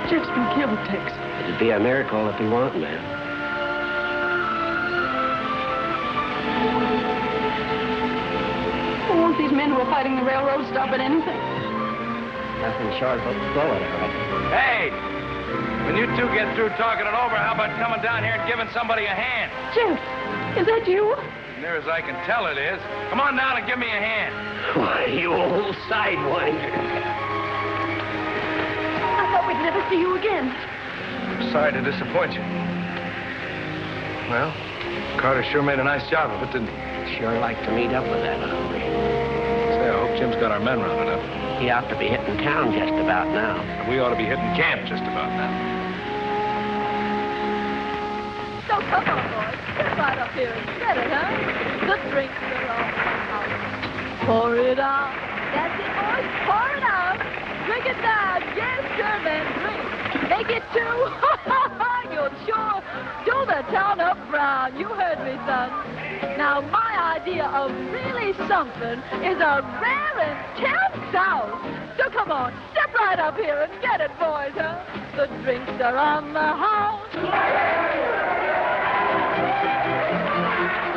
Jeff's been killed, Tex. It'd be a miracle if he weren't, man. Won't these men who are fighting the railroad stop at anything? Nothing short of a bullet, I reckon. Hey! When you two get through talking it over, how about coming down here and giving somebody a hand? Jeff, is that you? As near as I can tell it is. Come on down and give me a hand. Why, you old sidewinder. I thought we'd never see you again. I'm sorry to disappoint you. Well, Carter sure made a nice job of it, didn't he? Sure like to meet up with that hombre. Say, I hope Jim's got our men rounded up. He ought to be hitting town just about now. And we ought to be hitting camp just about now. So come on, boys. Get right up here and get it, huh? The drinks are all out. Pour it out. That's it, boys. Pour it out. Drink it down. Yes, sir, man. Drink. Make it two. You'll sure do the town up brown. You heard me, son. Now, my idea of really something is a rare intense house. So come on, step right up here and get it, boys, huh? The drinks are on the house.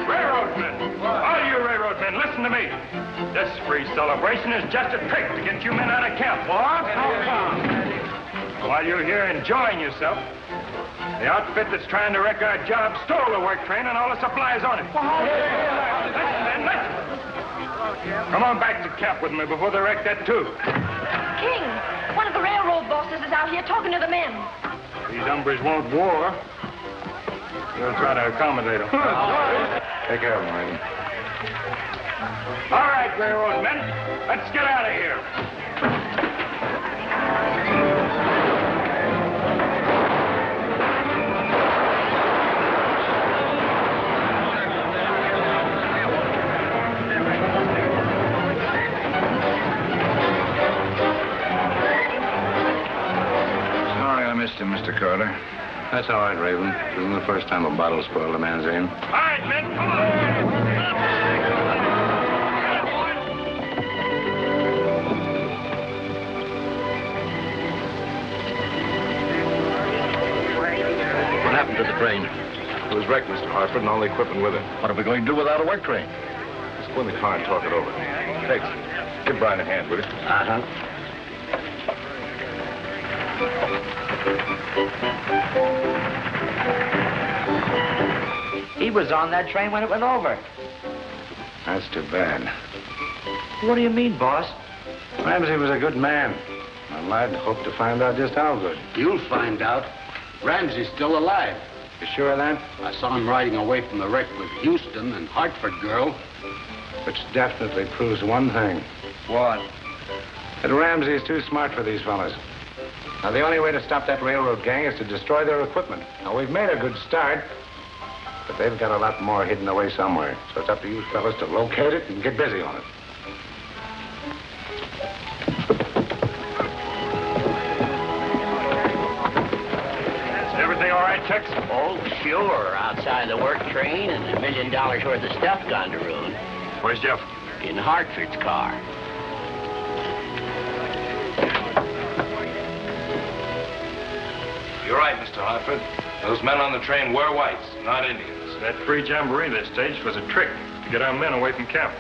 Railroadmen! All you railroadmen, listen to me. This free celebration is just a trick to get you men out of camp. What? How come? While you're here enjoying yourself, the outfit that's trying to wreck our job stole the work train and all the supplies on it. Listen, men, listen. Come on back to camp with me before they wreck that, too. King, one of the railroad bosses is out here talking to the men. These hombres won't war. We'll try to accommodate them. Take care of them, lady. All right, railroad men, let's get out of here. Mr. Carter. That's all right, Raven. It isn't the first time a bottle spoiled a man's aim. All right, men, come on! What happened to the train? It was wrecked, Mr. Hartford, and all the equipment with it. What are we going to do without a work train? Let's go in the car and talk it over. Tex, give Brian a hand, will you? Uh-huh. He was on that train when it went over. That's too bad. What do you mean, boss? Ramsay was a good man. Well, I'd hope to find out just how good. You'll find out. Ramsay's still alive. You sure of that? I saw him riding away from the wreck with Houston and Hartford girl. Which definitely proves one thing. What? That Ramsay is too smart for these fellas. Now, the only way to stop that railroad gang is to destroy their equipment. Now, we've made a good start, but they've got a lot more hidden away somewhere. So it's up to you fellas to locate it and get busy on it. Everything all right, Tex? Oh, sure. Outside the work train and $1 million worth of stuff gone to ruin. Where's Jeff? In Hartford's car. You're right, Mr. Hartford. Those men on the train were whites, not Indians. That free jamboree they staged was a trick to get our men away from camp.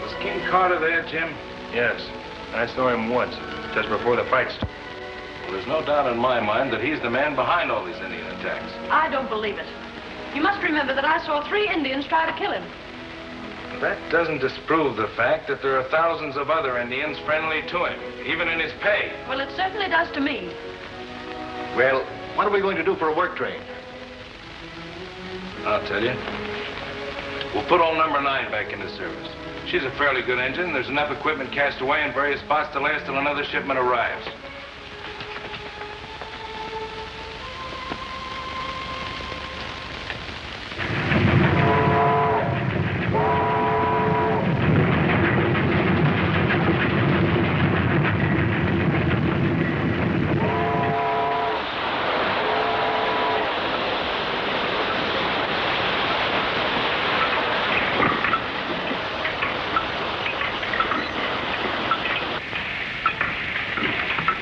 Was King Carter there, Jim? Yes. I saw him once, just before the fight started. Well, there's no doubt in my mind that he's the man behind all these Indian attacks. I don't believe it. You must remember that I saw 3 Indians try to kill him. That doesn't disprove the fact that there are thousands of other Indians friendly to him, even in his pay. Well, it certainly does to me. Well, what are we going to do for a work train? I'll tell you. We'll put old number 9 back into service. She's a fairly good engine. There's enough equipment cast away in various spots to last till another shipment arrives.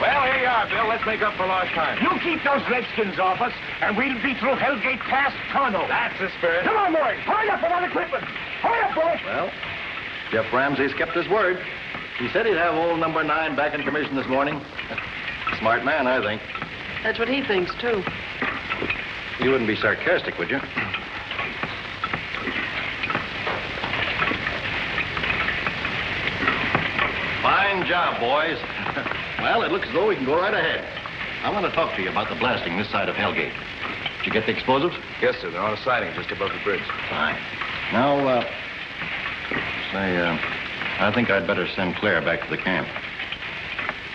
Well, here you are, Bill. Let's make up for lost time. You keep those redskins off us, and we'll be through Hellgate past Congo. That's the spirit. Come on, boys. Hurry up with that equipment. Hurry up, boys. Well, Jeff Ramsay's kept his word. He said he'd have old number 9 back in commission this morning. Smart man, I think. That's what he thinks, too. You wouldn't be sarcastic, would you? Fine job, boys. Well, it looks as though we can go right ahead. I want to talk to you about the blasting this side of Hellgate. Did you get the explosives? Yes, sir. They're on a siding just above the bridge. Fine. Now, I think I'd better send Claire back to the camp.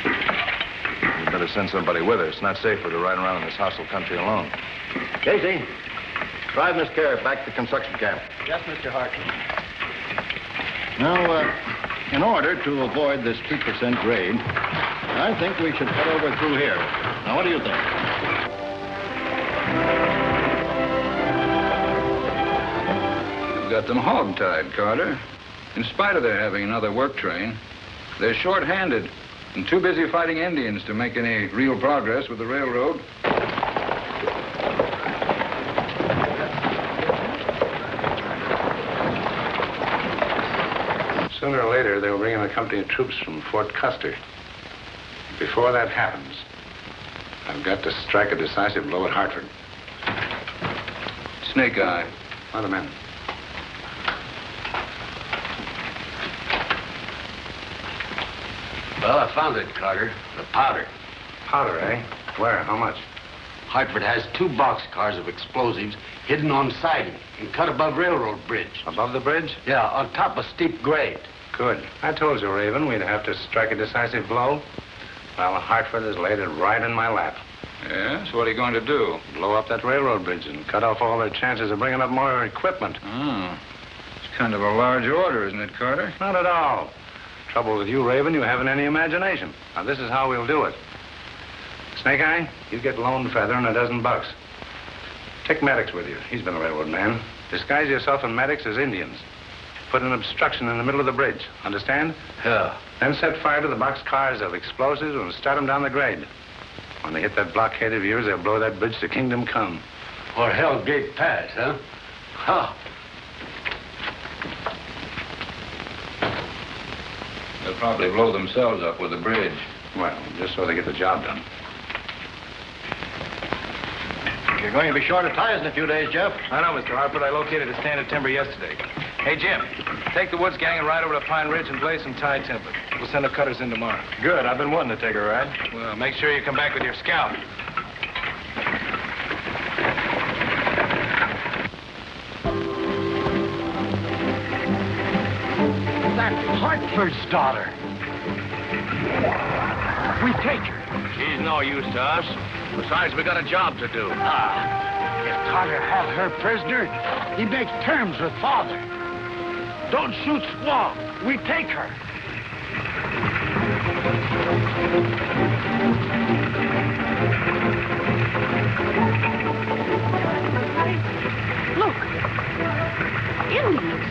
We'd better send somebody with her. It's not safe for her to ride around in this hostile country alone. Casey, drive Miss Claire back to the construction camp. Yes, Mr. Hartford. Now, in order to avoid this 2% grade, I think we should cut over through here. Now, what do you think? You've got them hog-tied, Carter. In spite of their having another work train, they're short-handed and too busy fighting Indians to make any real progress with the railroad. Sooner or later, they'll bring in a company of troops from Fort Custer. Before that happens, I've got to strike a decisive blow at Hartford. Snake Eye. Where are the men? Well, I found it, Carter. The powder. Powder, eh? Where? How much? Hartford has 2 boxcars of explosives hidden on siding and cut above railroad bridge. Above the bridge? Yeah, on top of steep grade. Good. I told you, Raven, we'd have to strike a decisive blow. Well, Hartford has laid it right in my lap. Yes? What are you going to do? Blow up that railroad bridge and cut off all their chances of bringing up more equipment. Oh. It's kind of a large order, isn't it, Carter? Not at all. Trouble with you, Raven, you haven't any imagination. Now, this is how we'll do it. Snake Eye, you get Lone Feather and a dozen bucks. Take Maddox with you. He's been a railroad man. Disguise yourself and Maddox as Indians. Put an obstruction in the middle of the bridge. Understand? Yeah. Then set fire to the boxcars of explosives and start them down the grade. When they hit that blockade of yours, they'll blow that bridge to Kingdom Come. Or Hellgate Pass, huh? Huh. They'll probably blow themselves up with the bridge. Well, just so they get the job done. You're going to be short of ties in a few days, Jeff. I know, Mr. Hartford. I located a stand of timber yesterday. Hey, Jim, take the Woods gang and ride over to Pine Ridge and blaze some tie timber. We'll send the cutters in tomorrow. Good. I've been wanting to take a ride. Well, make sure you come back with your scout. That's Hartford's daughter. We take her. She's no use to us. Besides, we got a job to do. If Carter have her prisoner, he makes terms with Father. Don't shoot squaw. We take her. Look. Indians.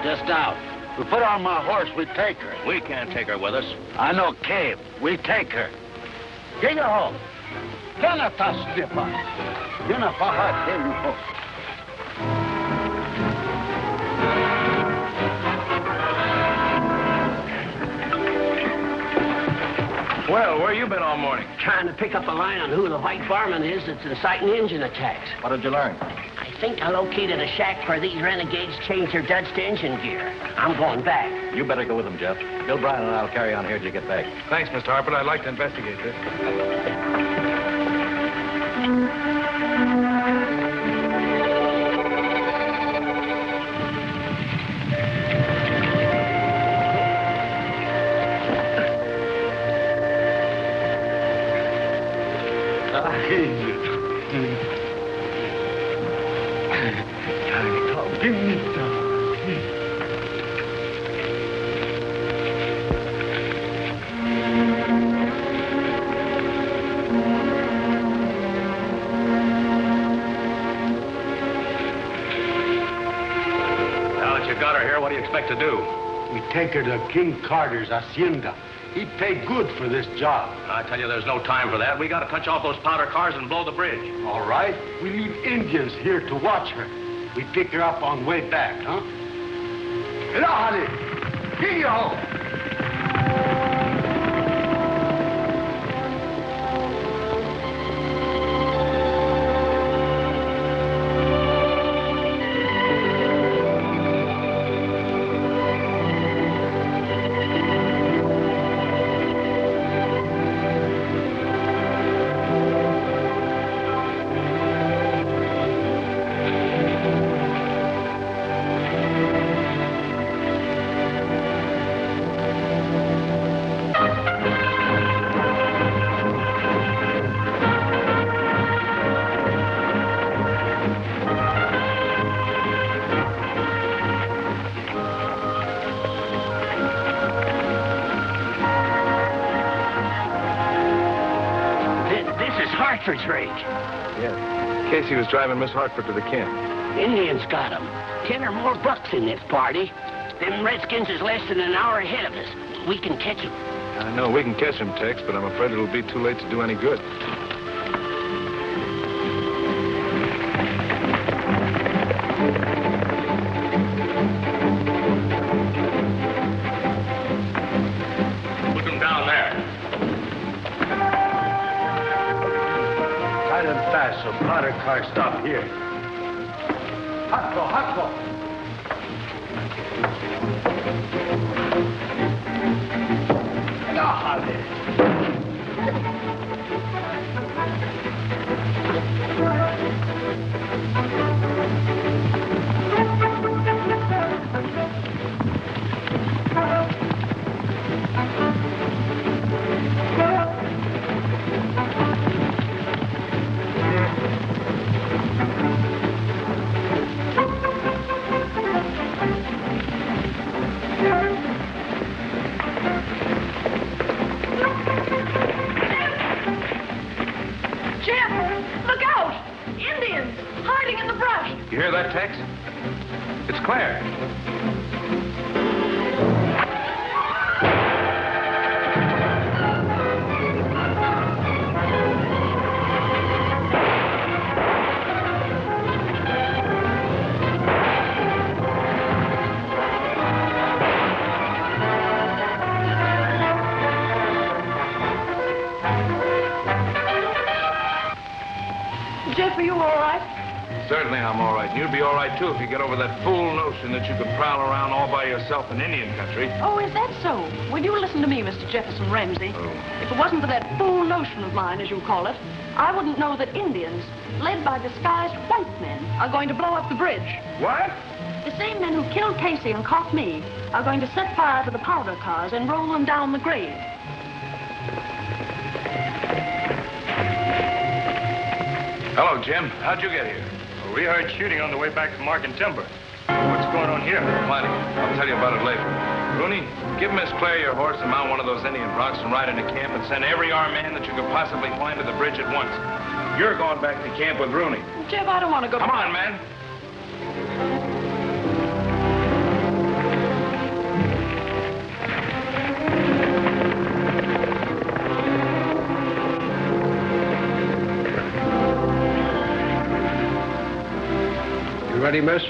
Just out. We put her on my horse, we take her. We can't take her with us. I know Cave. We take her. Get her home. Kanata slipa. Yana paha tempo. Well, where you been all morning? Trying to pick up a line on who the white barman is that's inciting engine attacks. What did you learn? I think I located a shack where these renegades change their duds to engine gear. I'm going back. You better go with them, Jeff. Bill Bryan and I'll carry on here till you get back. Thanks, Mr. Hartford. I'd like to investigate this. Now that you got her here, what do you expect to do? We take her to King Carter's hacienda. He paid good for this job. I tell you, there's no time for that. We got to touch off those powder cars and blow the bridge. All right. We leave Indians here to watch her. We pick her up on way back, huh? Elahale! Yo! Hartford's rig. Yeah. Casey was driving Miss Hartford to the camp. Indians got 'em. 10 or more bucks in this party. Them Redskins is less than an hour ahead of us. We can catch 'em. I know we can catch them, Tex, but I'm afraid it'll be too late to do any good. Put them down there. Tie them fast so powder cars stop here. Hot go, hot go. You hear that, Tex? It's Claire. Jeff, are you all right? Certainly I'm all right. And you'd be all right, too, if you get over that fool notion that you could prowl around all by yourself in Indian country. Oh, is that so? Well, you listen to me, Mr. Jefferson Ramsay. Oh. If it wasn't for that fool notion of mine, as you call it, I wouldn't know that Indians, led by disguised white men, are going to blow up the bridge. What? The same men who killed Casey and caught me are going to set fire to the powder cars and roll them down the grade. Hello, Jim. How'd you get here? Well, we heard shooting on the way back from marking timber. What's going on here? Plenty. I'll tell you about it later. Rooney, give Miss Claire your horse and mount one of those Indian broncs and ride into camp and send every armed man that you could possibly find to the bridge at once. You're going back to camp with Rooney. Jeff, I don't want to go. Come on, man. ready, miss?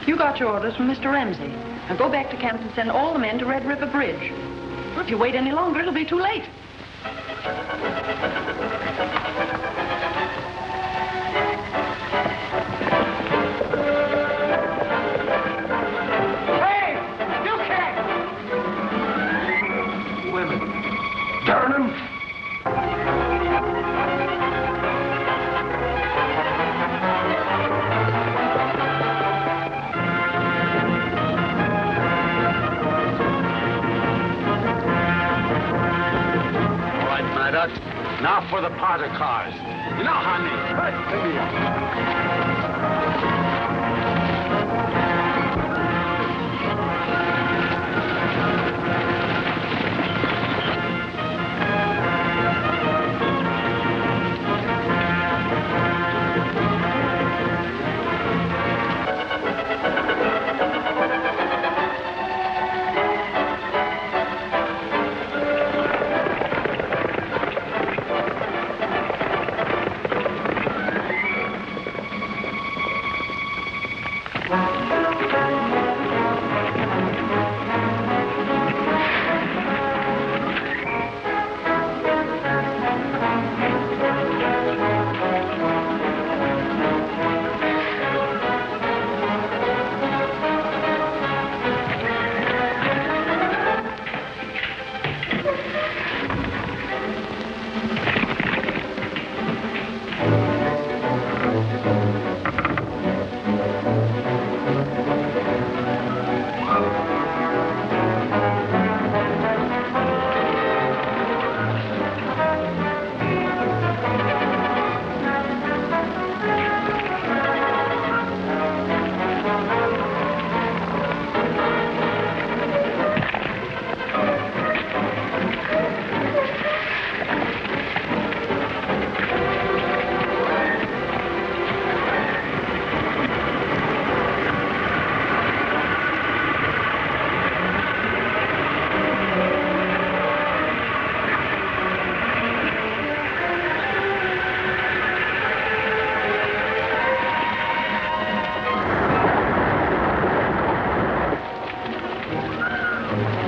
You got your orders from Mr. Ramsay. Now go back to camp and send all the men to Red River Bridge. Well, if you wait any longer, it'll be too late. Hey! You can't! Women. Darn 'em! Now for the powder cars. You know, honey. Hey, give me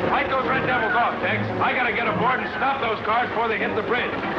Fight those red devils off, Tex. I gotta get aboard and stop those cars before they hit the bridge.